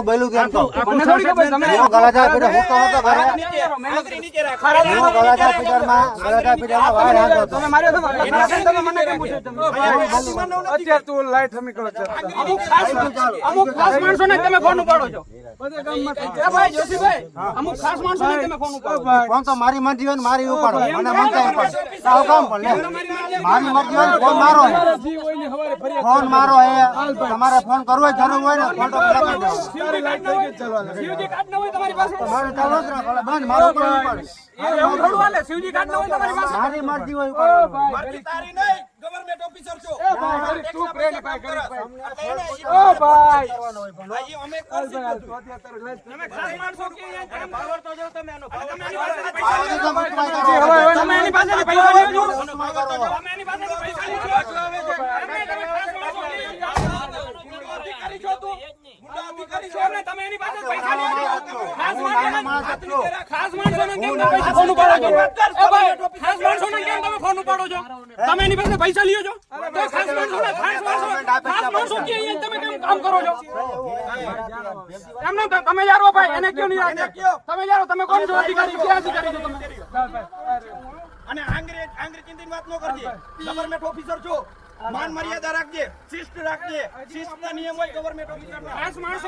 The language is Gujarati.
બોલું કેમ તો મને થોડી ખબર તમે ગલાજા પીડર હું કરો તો ઘરે આંગળી નીચે રાખ ગલાજા પીડરમાં વાય હાંધો તો તમે માર્યો તો તમે મને કેમ પૂછો તમે અત્યારે તું લાઈટ સમી કરો છો અમુક ખાસ માણસોને તમે ફોન ઉપાડો છો બધે ગામમાં એ ભાઈ જોશીભાઈ અમુક ખાસ માણસોને તમે ફોન ઉપાડો ફોન તો મારી મરજી હોય ને મારી ઉપાડો મને મનતા ઉપાડો સાવ કામ પણ લે મારી મરજી હોય ફોન મારો જીવ હોય ને હવારે ફરિયાદ ફોન મારો હે તમારે ફોન કરવો જરૂર હોય ને ફોન તો પેલા કરી દો સીવજી કાર્ડ ન હોય સીવજી કાર્ડ ન હોય તમારી પાસે મારે ચાલો જ રાખો બંધ મારો કોઈ ઉપાડે એવું થોડું હાલે સીવજી કાર્ડ ન હોય તમારી પાસે મારી મરજી હોય ઉપાડો મારી તારી નહીં ગવર્નમેન્ટ ઓફિસર છો તું પ્રેમ ભાઈ કરી ઓ ભાઈ અમે કરશું તમે ખાસ માણસો કે કામ પાવર તો જો તમે આનો તમે એની પાસે પૈસા લેજો તમે એની પાસે પૈસા લેજો અધિકારી છો તું અધિકારી છો ને તમે એની પાસે પૈસા લેજો ખાસ માણસોને કેમ પૈસા ફોન ઉપાડો છો એ ભાઈ ખાસ માણસોને કેમ તમે ફોન ઉપાડો છો તમે એની પાસે પૈસા લ્યો છો તો ખાસ માણસો કે અહીંયા તમે કેમ કામ કરો છો એમને તમે યારો ભાઈ એને ક્यों નહીં રાખે તમે યારો તમે કોણ છો અધિકારી ક્યાં અધિકારી છો તમે અને આંગ્રેજી ચિંતિત વાત ન કરજે ગવર્નમેન્ટ ઓફિસર છો માન મર્યાદા રાખજે શિસ્ત રાખજે શિસ્તના નિયમ હોય ગવર્નમેન્ટ ઓફિસરના ખાસ માણસો